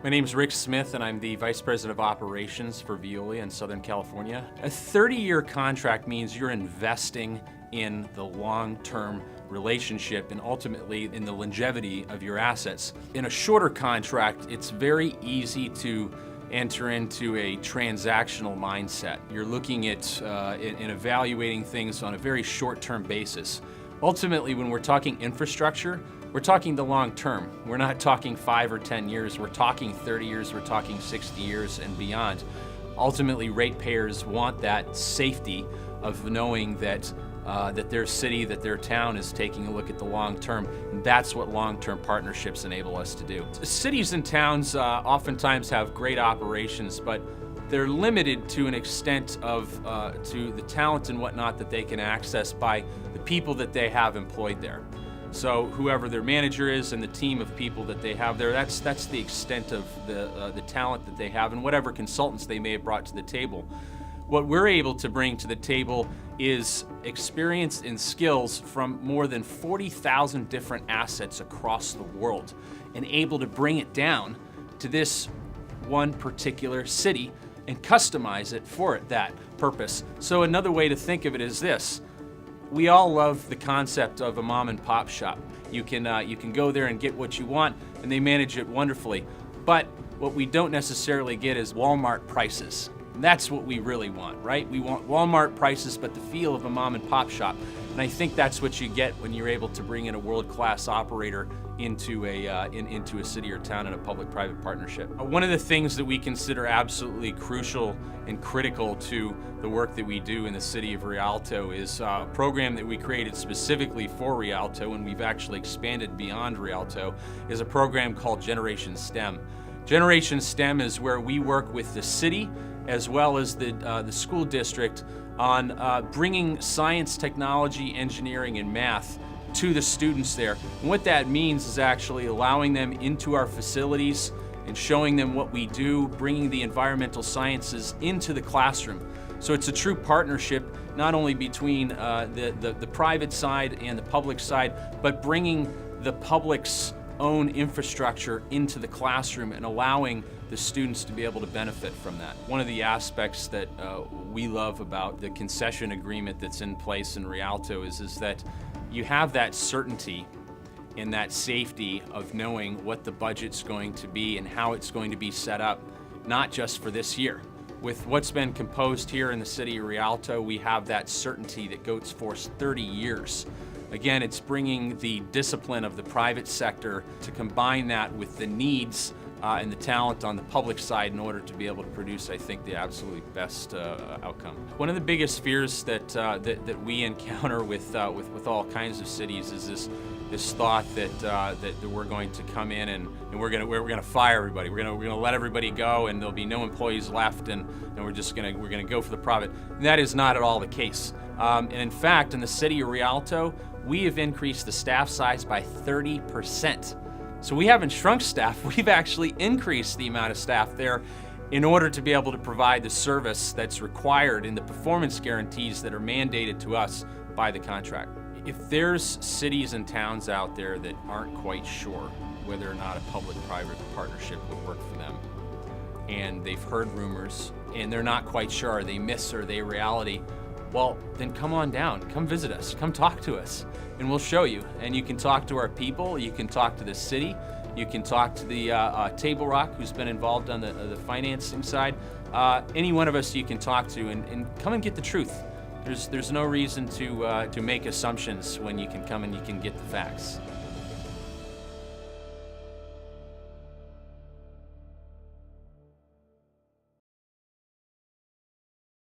My name is Rick Smith, and I'm the Vice President of Operations for Veolia in Southern California. A 30-year contract means you're investing in the long-term relationship and ultimately in the longevity of your assets. In a shorter contract, it's very easy to enter into a transactional mindset. You're looking at and evaluating things on a very short-term basis. Ultimately, when we're talking infrastructure, we're talking the long term. We're not talking 5 or 10 years, we're talking 30 years, we're talking 60 years and beyond. Ultimately, ratepayers want that safety of knowing that that their city, that their town is taking a look at the long term. And that's what long-term partnerships enable us to do. Cities and towns oftentimes have great operations, but they're limited to an extent of to the talent and whatnot that they can access by the people that they have employed there. So whoever their manager is and the team of people that they have there, that's the extent of the talent that they have and whatever consultants they may have brought to the table. What we're able to bring to the table is experience and skills from more than 40,000 different assets across the world and able to bring it down to this one particular city and customize it for that purpose. So another way to think of it is this. We all love the concept of a mom and pop shop. You can go there and get what you want, and they manage it wonderfully. But what we don't necessarily get is Walmart prices. And that's what we really want, right? We want Walmart prices, but the feel of a mom and pop shop. And I think that's what you get when you're able to bring in a world-class operator into a city or town in a public-private partnership. One of the things that we consider absolutely crucial and critical to the work that we do in the city of Rialto is a program that we created specifically for Rialto, and we've actually expanded beyond Rialto, is a program called Generation STEM. Generation STEM is where we work with the city as well as the school district on bringing science, technology, engineering, and math to the students there. And what that means is actually allowing them into our facilities and showing them what we do, bringing the environmental sciences into the classroom. So it's a true partnership, not only between the private side and the public side, but bringing the public's own infrastructure into the classroom and allowing the students to be able to benefit from that. One of the aspects that we love about the concession agreement that's in place in Rialto is that you have that certainty and that safety of knowing what the budget's going to be and how it's going to be set up, not just for this year. With what's been composed here in the city of Rialto, we have that certainty that goes for 30 years. Again, it's bringing the discipline of the private sector to combine that with the needs and the talent on the public side in order to be able to produce, I think, the absolutely best outcome. One of the biggest fears that we encounter with all kinds of cities is this thought that we're going to come in and we're gonna fire everybody. We're gonna let everybody go, and there'll be no employees left, and we're gonna go for the profit. And that is not at all the case. And in fact, in the city of Rialto, we have increased the staff size by 30%. So we haven't shrunk staff, we've actually increased the amount of staff there in order to be able to provide the service that's required in the performance guarantees that are mandated to us by the contract. If there's cities and towns out there that aren't quite sure whether or not a public-private partnership would work for them, and they've heard rumors, and they're not quite sure, are they myths or are they reality, well, then come on down, come visit us, come talk to us, and we'll show you. And you can talk to our people, you can talk to the city, you can talk to the Table Rock, who's been involved on the financing side. Any one of us you can talk to, and come and get the truth. There's no reason to make assumptions when you can come and you can get the facts.